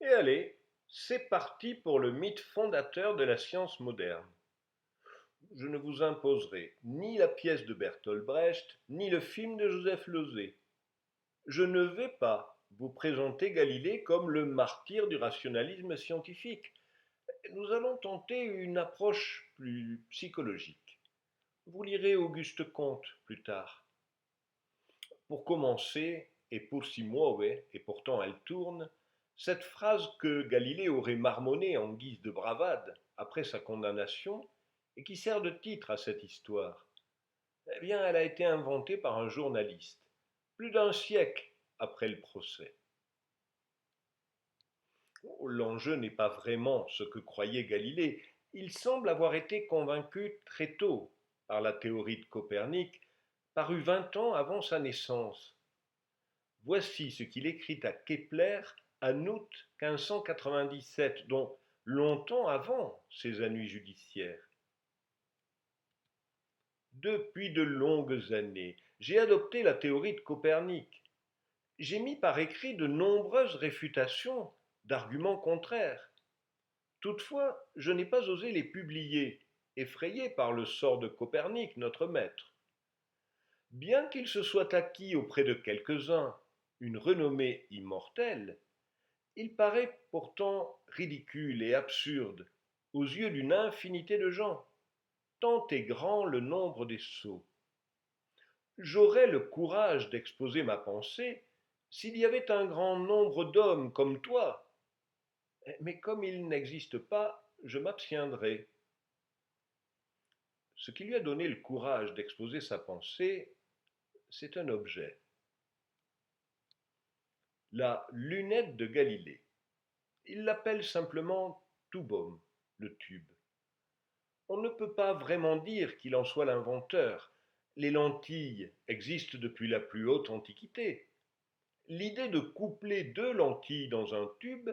Et allez, c'est parti pour le mythe fondateur de la science moderne. Je ne vous imposerai ni la pièce de Bertolt Brecht, ni le film de Joseph Losey. Je ne vais pas vous présenter Galilée comme le martyr du rationalisme scientifique. Nous allons tenter une approche plus psychologique. Vous lirez Auguste Comte plus tard. Pour commencer, et pour si muove, et pourtant elle tourne, cette phrase que Galilée aurait marmonnée en guise de bravade après sa condamnation, et qui sert de titre à cette histoire, eh bien, elle a été inventée par un journaliste, plus d'un siècle après le procès. L'enjeu n'est pas vraiment ce que croyait Galilée. Il semble avoir été convaincu très tôt par la théorie de Copernic, parue 20 ans avant sa naissance. Voici ce qu'il écrit à Kepler en août 1597, donc longtemps avant ses ennuis judiciaires. Depuis de longues années, j'ai adopté la théorie de Copernic. J'ai mis par écrit de nombreuses réfutations d'arguments contraires. Toutefois, je n'ai pas osé les publier, effrayé par le sort de Copernic, notre maître. Bien qu'il se soit acquis auprès de quelques-uns une renommée immortelle, il paraît pourtant ridicule et absurde aux yeux d'une infinité de gens, tant est grand le nombre des sots. J'aurais le courage d'exposer ma pensée s'il y avait un grand nombre d'hommes comme toi, mais comme il n'existe pas, je m'abstiendrai. Ce qui lui a donné le courage d'exposer sa pensée, c'est un objet. La lunette de Galilée. Il l'appelle simplement Tubum, le tube. On ne peut pas vraiment dire qu'il en soit l'inventeur. Les lentilles existent depuis la plus haute antiquité. L'idée de coupler deux lentilles dans un tube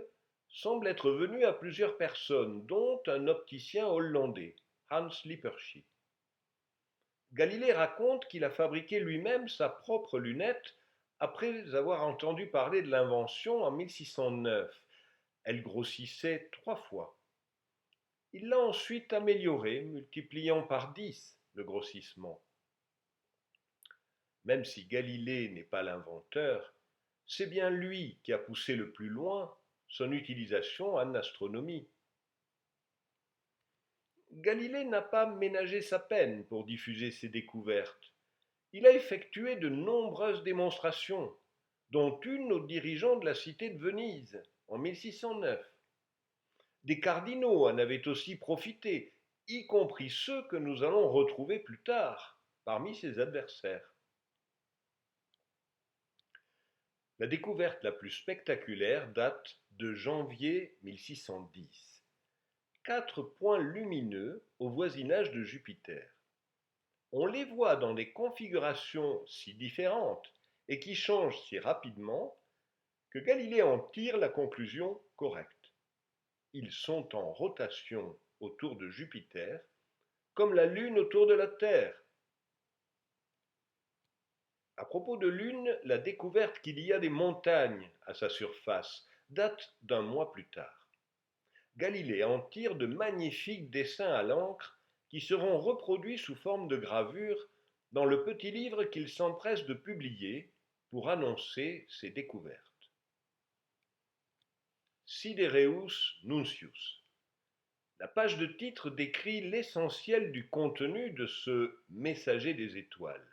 semble être venue à plusieurs personnes, dont un opticien hollandais, Hans Lippershey. Galilée raconte qu'il a fabriqué lui-même sa propre lunette après avoir entendu parler de l'invention en 1609. Elle grossissait 3 fois. Il l'a ensuite améliorée, multipliant par 10 le grossissement. Même si Galilée n'est pas l'inventeur, c'est bien lui qui a poussé le plus loin son utilisation en astronomie. Galilée n'a pas ménagé sa peine pour diffuser ses découvertes. Il a effectué de nombreuses démonstrations, dont une aux dirigeants de la cité de Venise en 1609. Des cardinaux en avaient aussi profité, y compris ceux que nous allons retrouver plus tard parmi ses adversaires. La découverte la plus spectaculaire date de janvier 1610. 4 points lumineux au voisinage de Jupiter. On les voit dans des configurations si différentes et qui changent si rapidement que Galilée en tire la conclusion correcte. Ils sont en rotation autour de Jupiter, comme la Lune autour de la Terre. À propos de Lune, la découverte qu'il y a des montagnes à sa surface date d'un mois plus tard. Galilée en tire de magnifiques dessins à l'encre qui seront reproduits sous forme de gravures dans le petit livre qu'il s'empresse de publier pour annoncer ses découvertes. Sidereus Nuncius. La page de titre décrit l'essentiel du contenu de ce messager des étoiles.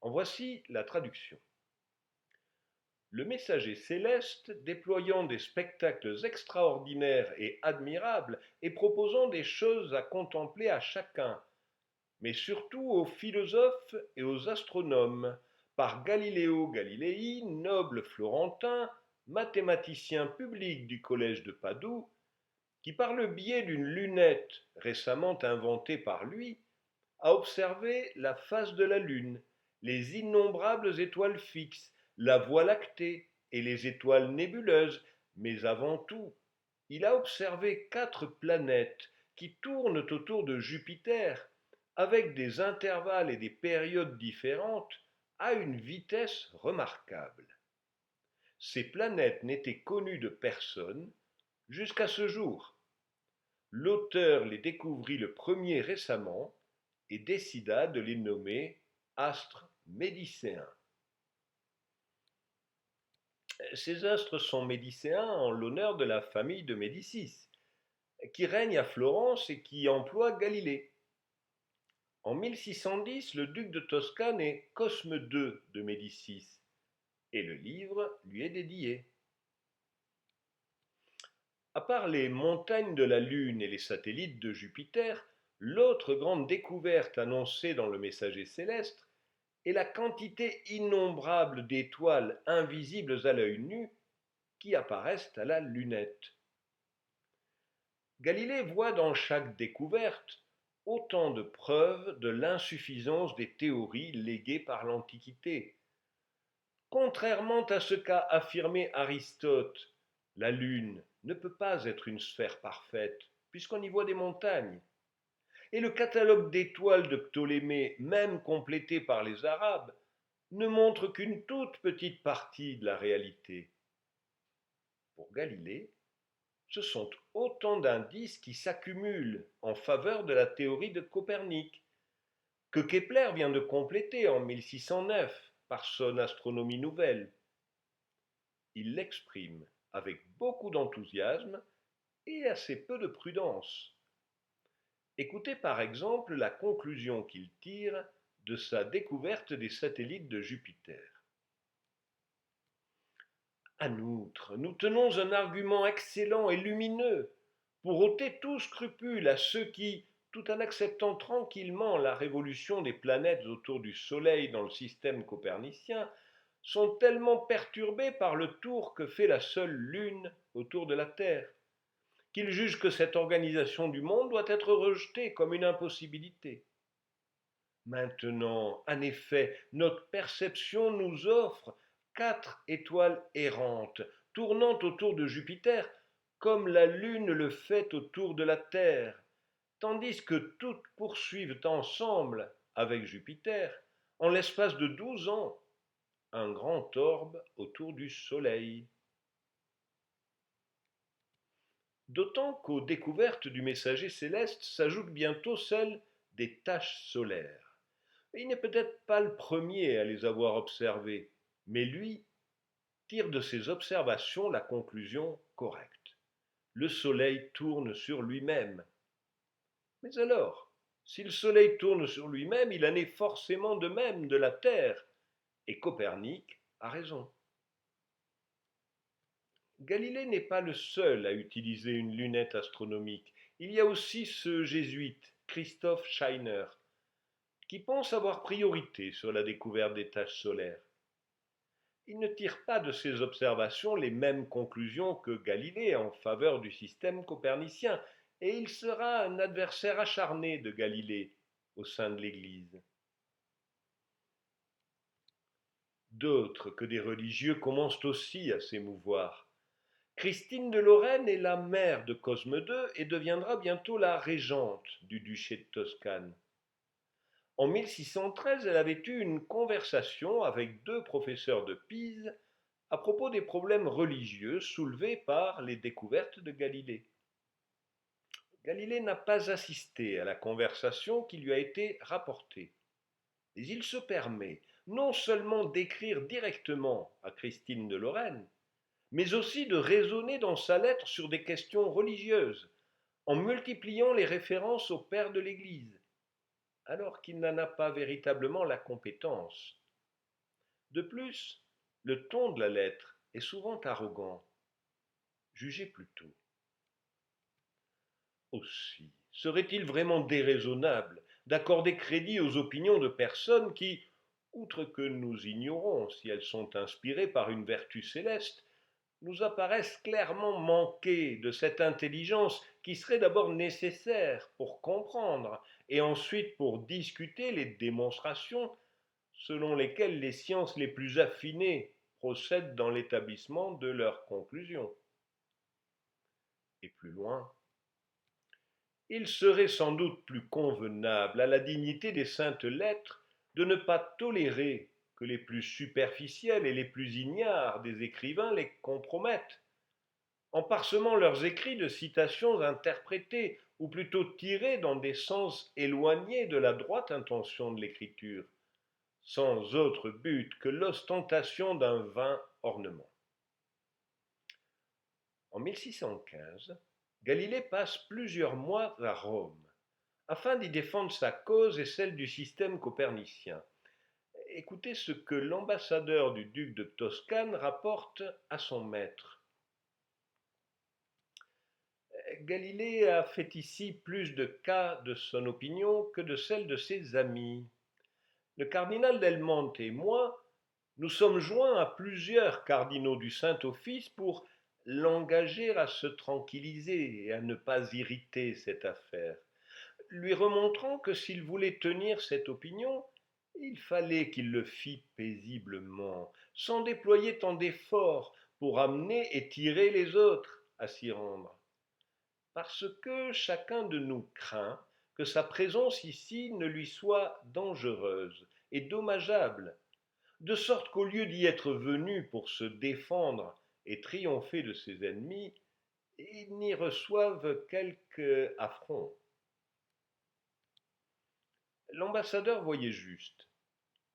En voici la traduction. Le messager céleste, déployant des spectacles extraordinaires et admirables et proposant des choses à contempler à chacun, mais surtout aux philosophes et aux astronomes, par Galileo Galilei, noble florentin, mathématicien public du collège de Padoue, qui par le biais d'une lunette récemment inventée par lui, a observé la face de la Lune, les innombrables étoiles fixes, la Voie lactée et les étoiles nébuleuses, mais avant tout, il a observé 4 planètes qui tournent autour de Jupiter avec des intervalles et des périodes différentes à une vitesse remarquable. Ces planètes n'étaient connues de personne jusqu'à ce jour. L'auteur les découvrit le premier récemment et décida de les nommer astres médicéens. Ces astres sont médicéens en l'honneur de la famille de Médicis, qui règne à Florence et qui emploie Galilée. En 1610, le duc de Toscane est Cosme II de Médicis, et le livre lui est dédié. À part les montagnes de la Lune et les satellites de Jupiter, l'autre grande découverte annoncée dans le messager céleste est la quantité innombrable d'étoiles invisibles à l'œil nu qui apparaissent à la lunette. Galilée voit dans chaque découverte autant de preuves de l'insuffisance des théories léguées par l'Antiquité. Contrairement à ce qu'a affirmé Aristote, la Lune ne peut pas être une sphère parfaite, puisqu'on y voit des montagnes. Et le catalogue d'étoiles de Ptolémée, même complété par les Arabes, ne montre qu'une toute petite partie de la réalité. Pour Galilée, ce sont autant d'indices qui s'accumulent en faveur de la théorie de Copernic, que Kepler vient de compléter en 1609 par son astronomie nouvelle. Il l'exprime avec beaucoup d'enthousiasme et assez peu de prudence. Écoutez par exemple la conclusion qu'il tire de sa découverte des satellites de Jupiter. En outre, nous tenons un argument excellent et lumineux pour ôter tout scrupule à ceux qui, tout en acceptant tranquillement la révolution des planètes autour du Soleil dans le système copernicien, sont tellement perturbés par le tour que fait la seule Lune autour de la Terre, qu'ils jugent que cette organisation du monde doit être rejetée comme une impossibilité. Maintenant, en effet, notre perception nous offre 4 étoiles errantes, tournant autour de Jupiter, comme la Lune le fait autour de la Terre, tandis que toutes poursuivent ensemble, avec Jupiter, en l'espace de 12 ans, un grand orbe autour du Soleil. D'autant qu'aux découvertes du messager céleste s'ajoute bientôt celle des taches solaires. Il n'est peut-être pas le premier à les avoir observées, mais lui tire de ses observations la conclusion correcte. Le Soleil tourne sur lui-même. Mais alors, si le Soleil tourne sur lui-même, il en est forcément de même de la Terre, et Copernic a raison. Galilée n'est pas le seul à utiliser une lunette astronomique. Il y a aussi ce jésuite, Christoph Scheiner, qui pense avoir priorité sur la découverte des taches solaires. Il ne tire pas de ses observations les mêmes conclusions que Galilée en faveur du système copernicien, et il sera un adversaire acharné de Galilée au sein de l'Église. D'autres que des religieux commencent aussi à s'émouvoir. Christine de Lorraine est la mère de Cosme II et deviendra bientôt la régente du duché de Toscane. En 1613, elle avait eu une conversation avec 2 professeurs de Pise à propos des problèmes religieux soulevés par les découvertes de Galilée. Galilée n'a pas assisté à la conversation qui lui a été rapportée, mais il se permet non seulement d'écrire directement à Christine de Lorraine, mais aussi de raisonner dans sa lettre sur des questions religieuses, en multipliant les références aux pères de l'Église, alors qu'il n'en a pas véritablement la compétence. De plus, le ton de la lettre est souvent arrogant. Jugez plutôt. Aussi, serait-il vraiment déraisonnable d'accorder crédit aux opinions de personnes qui, outre que nous ignorons si elles sont inspirées par une vertu céleste, nous apparaissent clairement manquer de cette intelligence qui serait d'abord nécessaire pour comprendre et ensuite pour discuter les démonstrations selon lesquelles les sciences les plus affinées procèdent dans l'établissement de leurs conclusions. Et plus loin, il serait sans doute plus convenable à la dignité des saintes lettres de ne pas tolérer que les plus superficiels et les plus ignares des écrivains les compromettent, en parsemant leurs écrits de citations interprétées ou plutôt tirées dans des sens éloignés de la droite intention de l'écriture, sans autre but que l'ostentation d'un vain ornement. En 1615, Galilée passe plusieurs mois à Rome, afin d'y défendre sa cause et celle du système copernicien. Écoutez ce que l'ambassadeur du duc de Toscane rapporte à son maître. Galilée a fait ici plus de cas de son opinion que de celle de ses amis. Le cardinal Delmonte et moi, nous sommes joints à plusieurs cardinaux du Saint-Office pour l'engager à se tranquilliser et à ne pas irriter cette affaire, lui remontrant que s'il voulait tenir cette opinion, il fallait qu'il le fît paisiblement, sans déployer tant d'efforts pour amener et tirer les autres à s'y rendre. Parce que chacun de nous craint que sa présence ici ne lui soit dangereuse et dommageable, de sorte qu'au lieu d'y être venu pour se défendre et triompher de ses ennemis, il n'y reçoive quelque affront. L'ambassadeur voyait juste.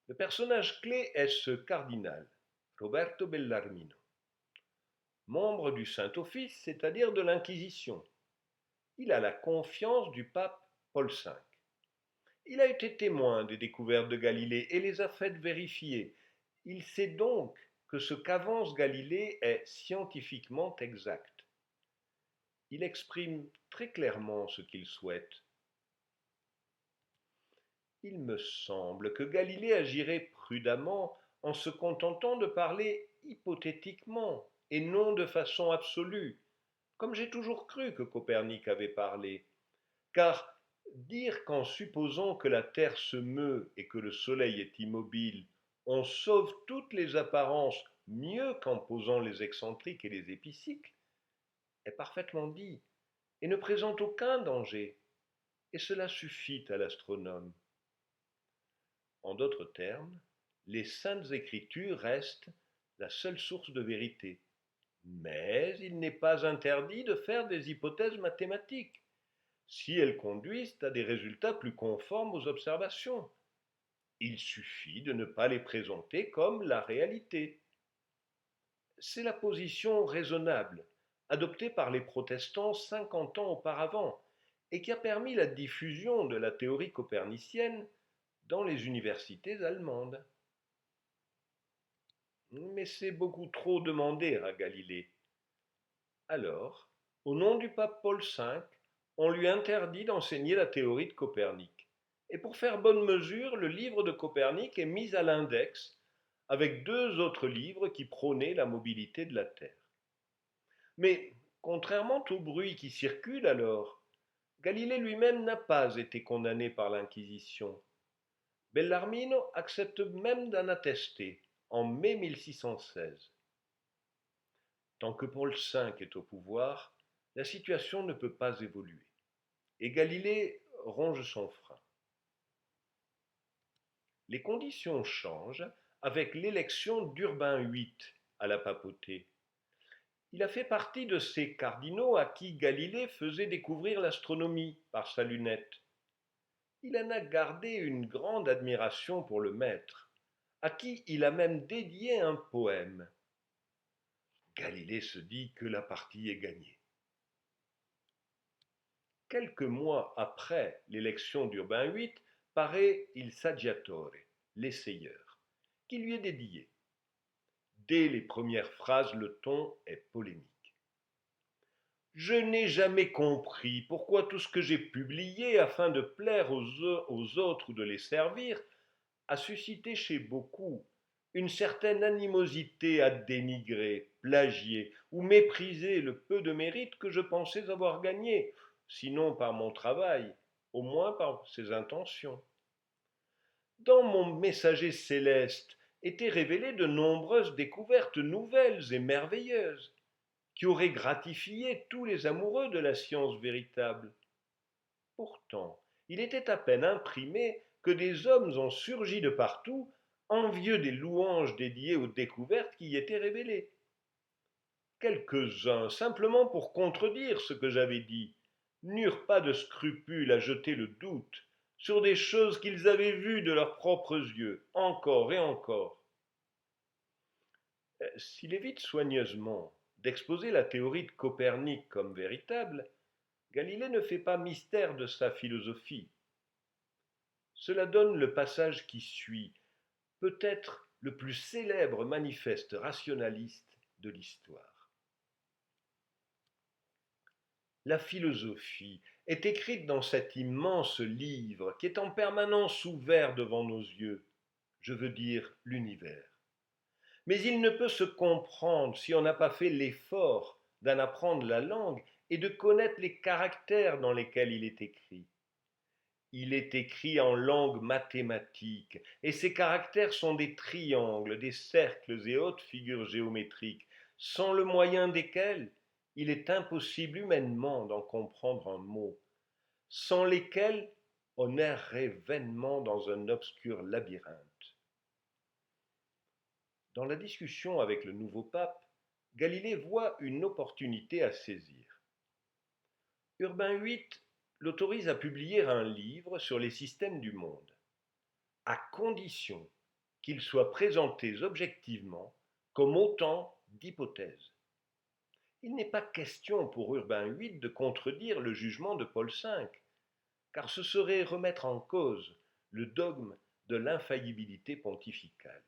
Le personnage clé est ce cardinal, Roberto Bellarmino, membre du Saint-Office, c'est-à-dire de l'Inquisition. Il a la confiance du pape Paul V. Il a été témoin des découvertes de Galilée et les a faites vérifier. Il sait donc que ce qu'avance Galilée est scientifiquement exact. Il exprime très clairement ce qu'il souhaite. Il me semble que Galilée agirait prudemment en se contentant de parler hypothétiquement et non de façon absolue, comme j'ai toujours cru que Copernic avait parlé. Car dire qu'en supposant que la Terre se meut et que le Soleil est immobile, on sauve toutes les apparences mieux qu'en posant les excentriques et les épicycles, est parfaitement dit et ne présente aucun danger, et cela suffit à l'astronome. En d'autres termes, les saintes écritures restent la seule source de vérité, mais il n'est pas interdit de faire des hypothèses mathématiques, si elles conduisent à des résultats plus conformes aux observations. Il suffit de ne pas les présenter comme la réalité. C'est la position raisonnable, adoptée par les protestants 50 ans auparavant, et qui a permis la diffusion de la théorie copernicienne dans les universités allemandes. Mais c'est beaucoup trop demander à Galilée. Alors, au nom du pape Paul V, on lui interdit d'enseigner la théorie de Copernic. Et pour faire bonne mesure, le livre de Copernic est mis à l'index avec deux autres livres qui prônaient la mobilité de la Terre. Mais, contrairement au bruit qui circule alors, Galilée lui-même n'a pas été condamné par l'Inquisition. Bellarmino accepte même d'en attester en mai 1616. Tant que Paul V est au pouvoir, la situation ne peut pas évoluer, et Galilée ronge son frein. Les conditions changent avec l'élection d'Urbain VIII à la papauté. Il a fait partie de ces cardinaux à qui Galilée faisait découvrir l'astronomie par sa lunette. Il en a gardé une grande admiration pour le maître, à qui il a même dédié un poème. Galilée se dit que la partie est gagnée. Quelques mois après l'élection d'Urbain VIII, paraît Il Saggiatore, l'essayeur, qui lui est dédié. Dès les premières phrases, le ton est polémique. Je n'ai jamais compris pourquoi tout ce que j'ai publié afin de plaire aux autres ou de les servir a suscité chez beaucoup une certaine animosité à dénigrer, plagier ou mépriser le peu de mérite que je pensais avoir gagné, sinon par mon travail, au moins par ses intentions. Dans mon messager céleste étaient révélées de nombreuses découvertes nouvelles et merveilleuses, qui auraient gratifié tous les amoureux de la science véritable. Pourtant, il était à peine imprimé que des hommes ont surgi de partout, envieux des louanges dédiées aux découvertes qui y étaient révélées. Quelques-uns, simplement pour contredire ce que j'avais dit, n'eurent pas de scrupule à jeter le doute sur des choses qu'ils avaient vues de leurs propres yeux, encore et encore. S'il évite soigneusement d'exposer la théorie de Copernic comme véritable, Galilée ne fait pas mystère de sa philosophie. Cela donne le passage qui suit, peut-être le plus célèbre manifeste rationaliste de l'histoire. La philosophie est écrite dans cet immense livre qui est en permanence ouvert devant nos yeux, je veux dire l'univers. Mais il ne peut se comprendre si on n'a pas fait l'effort d'en apprendre la langue et de connaître les caractères dans lesquels il est écrit. Il est écrit en langue mathématique, et ces caractères sont des triangles, des cercles et autres figures géométriques, sans le moyen desquels il est impossible humainement d'en comprendre un mot, sans lesquels on errerait vainement dans un obscur labyrinthe. Dans la discussion avec le nouveau pape, Galilée voit une opportunité à saisir. Urbain VIII l'autorise à publier un livre sur les systèmes du monde, à condition qu'ils soient présentés objectivement comme autant d'hypothèses. Il n'est pas question pour Urbain VIII de contredire le jugement de Paul V, car ce serait remettre en cause le dogme de l'infaillibilité pontificale.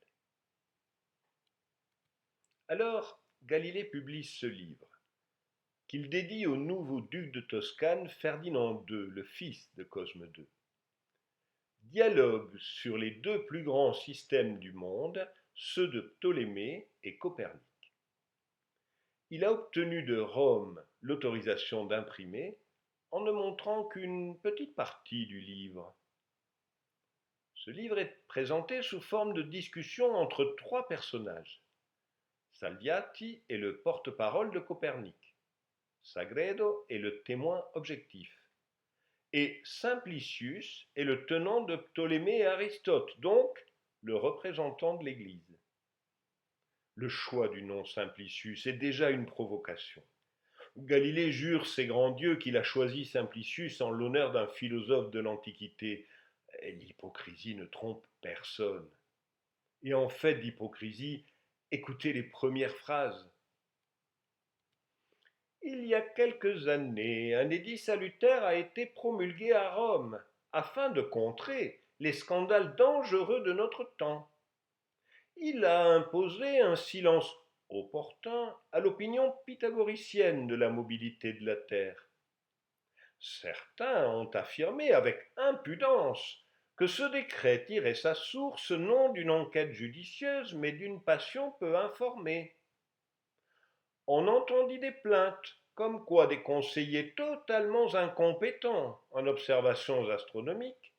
Alors, Galilée publie ce livre, qu'il dédie au nouveau duc de Toscane Ferdinand II, le fils de Cosme II. Dialogue sur les deux plus grands systèmes du monde, ceux de Ptolémée et Copernic. Il a obtenu de Rome l'autorisation d'imprimer en ne montrant qu'une petite partie du livre. Ce livre est présenté sous forme de discussion entre trois personnages. Salviati est le porte-parole de Copernic, Sagredo est le témoin objectif, et Simplicius est le tenant de Ptolémée et Aristote, donc le représentant de l'Église. Le choix du nom Simplicius est déjà une provocation. Galilée jure ses grands dieux qu'il a choisi Simplicius en l'honneur d'un philosophe de l'Antiquité. L'hypocrisie ne trompe personne. Et en fait d'hypocrisie, écoutez les premières phrases. Il y a quelques années, un édit salutaire a été promulgué à Rome, afin de contrer les scandales dangereux de notre temps. Il a imposé un silence opportun à l'opinion pythagoricienne de la mobilité de la Terre. Certains ont affirmé avec impudence que ce décret tirait sa source non d'une enquête judicieuse, mais d'une passion peu informée. On entendit des plaintes, comme quoi des conseillers totalement incompétents en observations astronomiques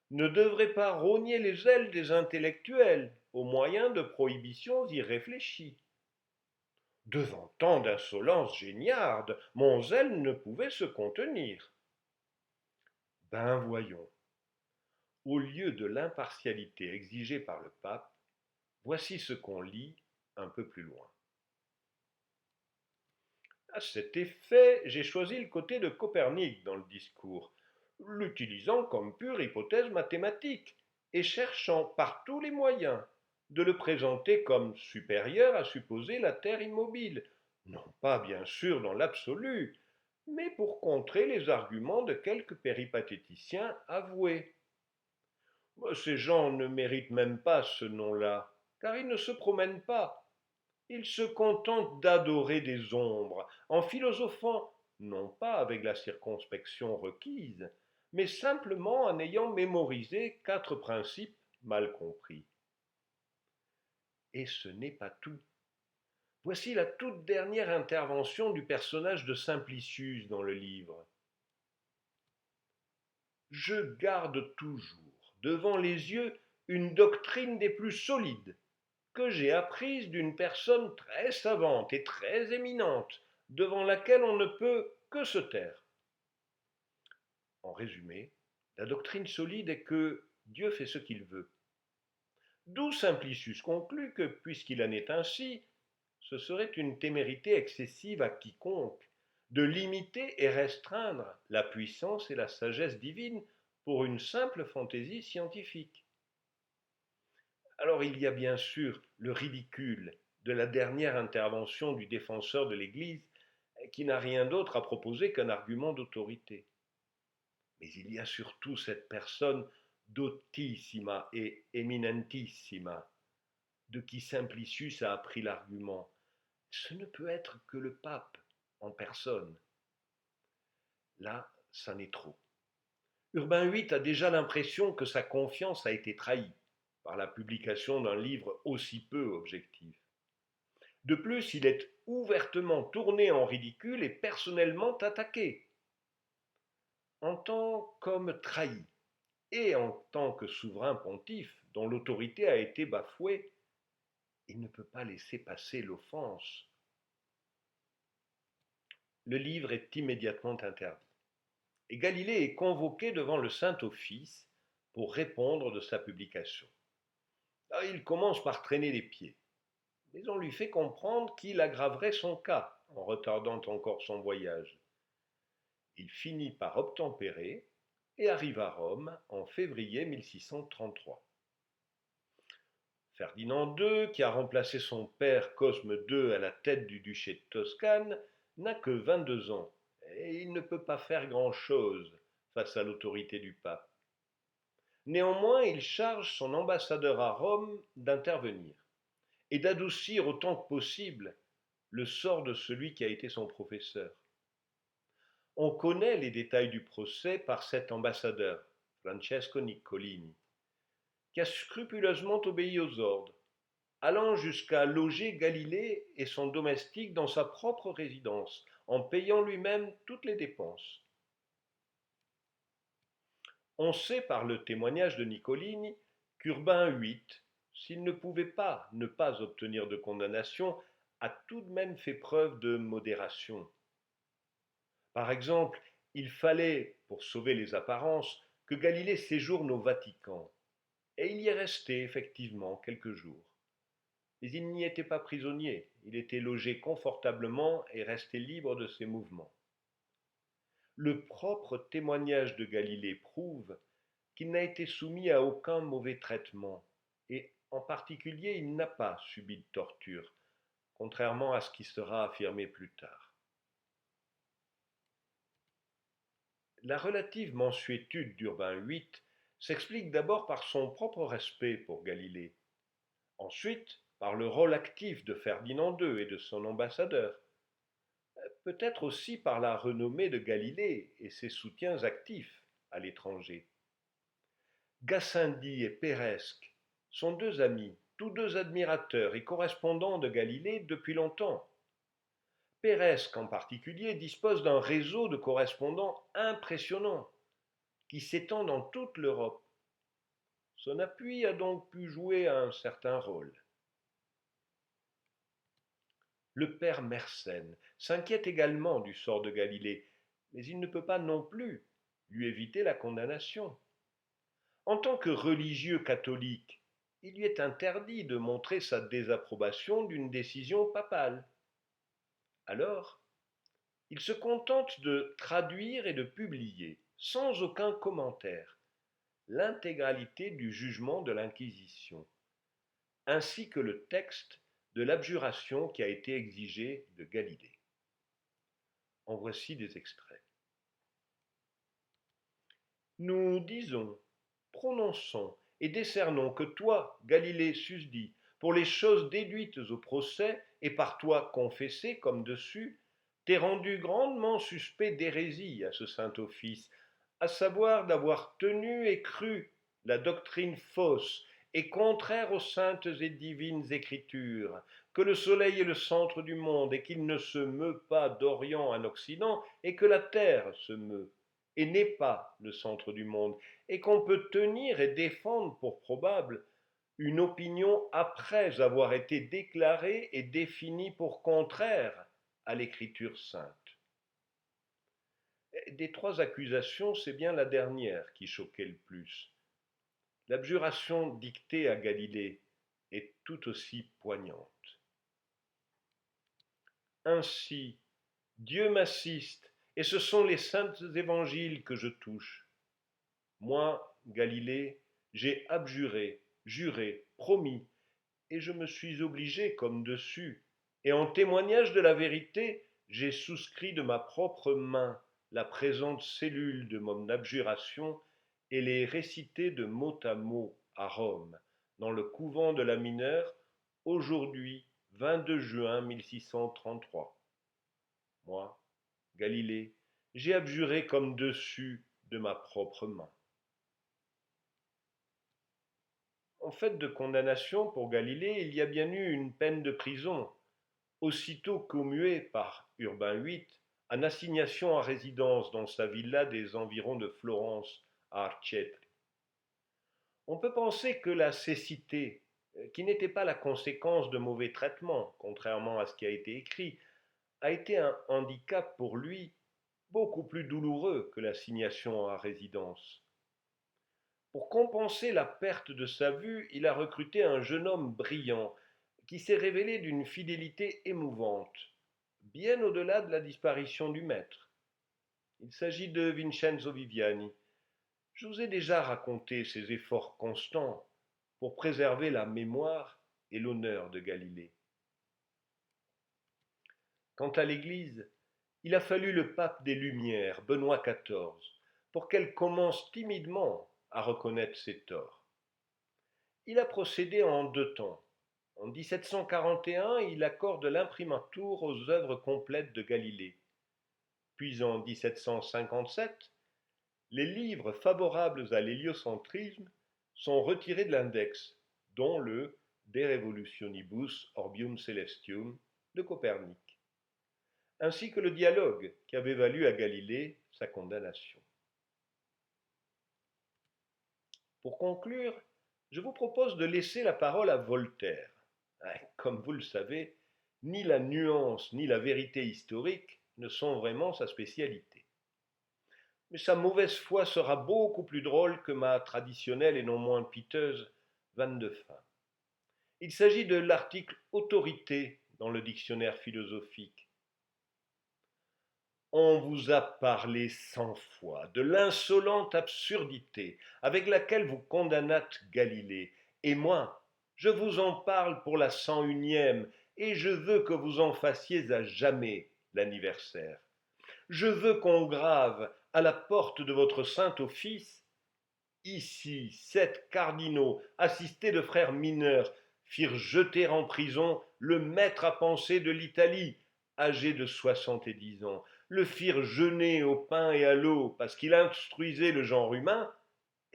ne devraient pas rogner les ailes des intellectuels au moyen de prohibitions irréfléchies. Devant tant d'insolence géniarde, mon zèle ne pouvait se contenir. Ben voyons, au lieu de l'impartialité exigée par le pape, voici ce qu'on lit un peu plus loin. À cet effet, j'ai choisi le côté de Copernic dans le discours, l'utilisant comme pure hypothèse mathématique et cherchant par tous les moyens de le présenter comme supérieur à supposer la Terre immobile, non pas bien sûr dans l'absolu, mais pour contrer les arguments de quelques péripatéticiens avoués. Ces gens ne méritent même pas ce nom-là, car ils ne se promènent pas. Ils se contentent d'adorer des ombres, en philosophant non pas avec la circonspection requise, mais simplement en ayant mémorisé 4 principes mal compris. Et ce n'est pas tout. Voici la toute dernière intervention du personnage de Simplicius dans le livre. Je garde toujours devant les yeux une doctrine des plus solides, que j'ai apprise d'une personne très savante et très éminente, devant laquelle on ne peut que se taire. En résumé, la doctrine solide est que Dieu fait ce qu'il veut. D'où Simplicius conclut que, puisqu'il en est ainsi, ce serait une témérité excessive à quiconque de limiter et restreindre la puissance et la sagesse divine pour une simple fantaisie scientifique. Alors il y a bien sûr le ridicule de la dernière intervention du défenseur de l'Église qui n'a rien d'autre à proposer qu'un argument d'autorité. Mais il y a surtout cette personne dotissima et eminentissima, de qui Simplicius a appris l'argument. Ce ne peut être que le pape en personne. Là, ça n'est trop. Urbain VIII a déjà l'impression que sa confiance a été trahie par la publication d'un livre aussi peu objectif. De plus, il est ouvertement tourné en ridicule et personnellement attaqué. En tant qu'homme trahi et en tant que souverain pontife dont l'autorité a été bafouée, il ne peut pas laisser passer l'offense. Le livre est immédiatement interdit. Et Galilée est convoqué devant le Saint-Office pour répondre de sa publication. Là, il commence par traîner les pieds, mais on lui fait comprendre qu'il aggraverait son cas en retardant encore son voyage. Il finit par obtempérer et arrive à Rome en février 1633. Ferdinand II, qui a remplacé son père Cosme II à la tête du duché de Toscane, n'a que 22 ans et il ne peut pas faire grand-chose face à l'autorité du pape. Néanmoins, il charge son ambassadeur à Rome d'intervenir et d'adoucir autant que possible le sort de celui qui a été son professeur. On connaît les détails du procès par cet ambassadeur, Francesco Niccolini, qui a scrupuleusement obéi aux ordres, allant jusqu'à loger Galilée et son domestique dans sa propre résidence, en payant lui-même toutes les dépenses. On sait par le témoignage de Niccolini qu'Urbain VIII, s'il ne pouvait pas ne pas obtenir de condamnation, a tout de même fait preuve de modération. Par exemple, il fallait, pour sauver les apparences, que Galilée séjourne au Vatican, et il y est resté effectivement quelques jours. Mais il n'y était pas prisonnier, il était logé confortablement et resté libre de ses mouvements. Le propre témoignage de Galilée prouve qu'il n'a été soumis à aucun mauvais traitement, et en particulier il n'a pas subi de torture, contrairement à ce qui sera affirmé plus tard. La relative mansuétude d'Urbain VIII s'explique d'abord par son propre respect pour Galilée, ensuite par le rôle actif de Ferdinand II et de son ambassadeur, peut-être aussi par la renommée de Galilée et ses soutiens actifs à l'étranger. Gassendi et Peiresc sont deux amis, tous deux admirateurs et correspondants de Galilée depuis longtemps. Peiresc en particulier dispose d'un réseau de correspondants impressionnant qui s'étend dans toute l'Europe. Son appui a donc pu jouer un certain rôle. Le père Mersenne s'inquiète également du sort de Galilée, mais il ne peut pas non plus lui éviter la condamnation. En tant que religieux catholique, il lui est interdit de montrer sa désapprobation d'une décision papale. Alors, il se contente de traduire et de publier, sans aucun commentaire, l'intégralité du jugement de l'Inquisition, ainsi que le texte de l'abjuration qui a été exigé de Galilée. En voici des extraits. Nous disons, prononçons et décernons que toi, Galilée susdit, pour les choses déduites au procès et par toi confessées comme dessus, t'es rendu grandement suspect d'hérésie à ce saint office, à savoir d'avoir tenu et cru la doctrine fausse et contraire aux saintes et divines écritures, que le soleil est le centre du monde et qu'il ne se meut pas d'Orient en Occident et que la terre se meut et n'est pas le centre du monde, et qu'on peut tenir et défendre pour probable une opinion après avoir été déclarée et définie pour contraire à l'écriture sainte. Des trois accusations, c'est bien la dernière qui choquait le plus. l'abjuration dictée à Galilée est tout aussi poignante. Ainsi, Dieu m'assiste, et ce sont les saints évangiles que je touche. Moi, Galilée, j'ai abjuré, juré, promis, et je me suis obligé comme dessus, et en témoignage de la vérité, j'ai souscrit de ma propre main la présente cellule de mon abjuration et l'ai récitée de mot à Rome, dans le couvent de la Mineure, aujourd'hui 22 juin 1633. Moi, Galilée, j'ai abjuré comme dessus de ma propre main. En fait de condamnation pour Galilée, il y a bien eu une peine de prison, aussitôt commuée par Urbain VIII en assignation à résidence dans sa villa des environs de Florence à Arcetri. On peut penser que la cécité, qui n'était pas la conséquence de mauvais traitements, contrairement à ce qui a été écrit, a été un handicap pour lui beaucoup plus douloureux que l'assignation à résidence. Pour compenser la perte de sa vue, il a recruté un jeune homme brillant qui s'est révélé d'une fidélité émouvante, bien au-delà de la disparition du maître. Il s'agit de Vincenzo Viviani. Je vous ai déjà raconté ses efforts constants pour préserver la mémoire et l'honneur de Galilée. Quant à l'Église, il a fallu le pape des Lumières, Benoît XIV, pour qu'elle commence timidement à reconnaître ses torts. Il a procédé en deux temps. En 1741, il accorde l'imprimatur aux œuvres complètes de Galilée. Puis en 1757, les livres favorables à l'héliocentrisme sont retirés de l'index, dont le De Revolutionibus Orbium Celestium de Copernic, ainsi que le dialogue qui avait valu à Galilée sa condamnation. Pour conclure, je vous propose de laisser la parole à Voltaire. Comme vous le savez, ni la nuance ni la vérité historique ne sont vraiment sa spécialité. Mais sa mauvaise foi sera beaucoup plus drôle que ma traditionnelle et non moins piteuse vanne de fin. Il s'agit de l'article autorité dans le dictionnaire philosophique. On vous a parlé 100 fois de l'insolente absurdité avec laquelle vous condamnâtes Galilée, et moi, je vous en parle pour la 101e, et je veux que vous en fassiez à jamais l'anniversaire. Je veux qu'on grave à la porte de votre saint office: ici, 7 cardinaux, assistés de frères mineurs, firent jeter en prison le maître à penser de l'Italie, âgé de 70 ans, le firent jeûner au pain et à l'eau parce qu'il instruisait le genre humain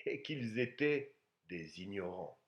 et qu'ils étaient des ignorants.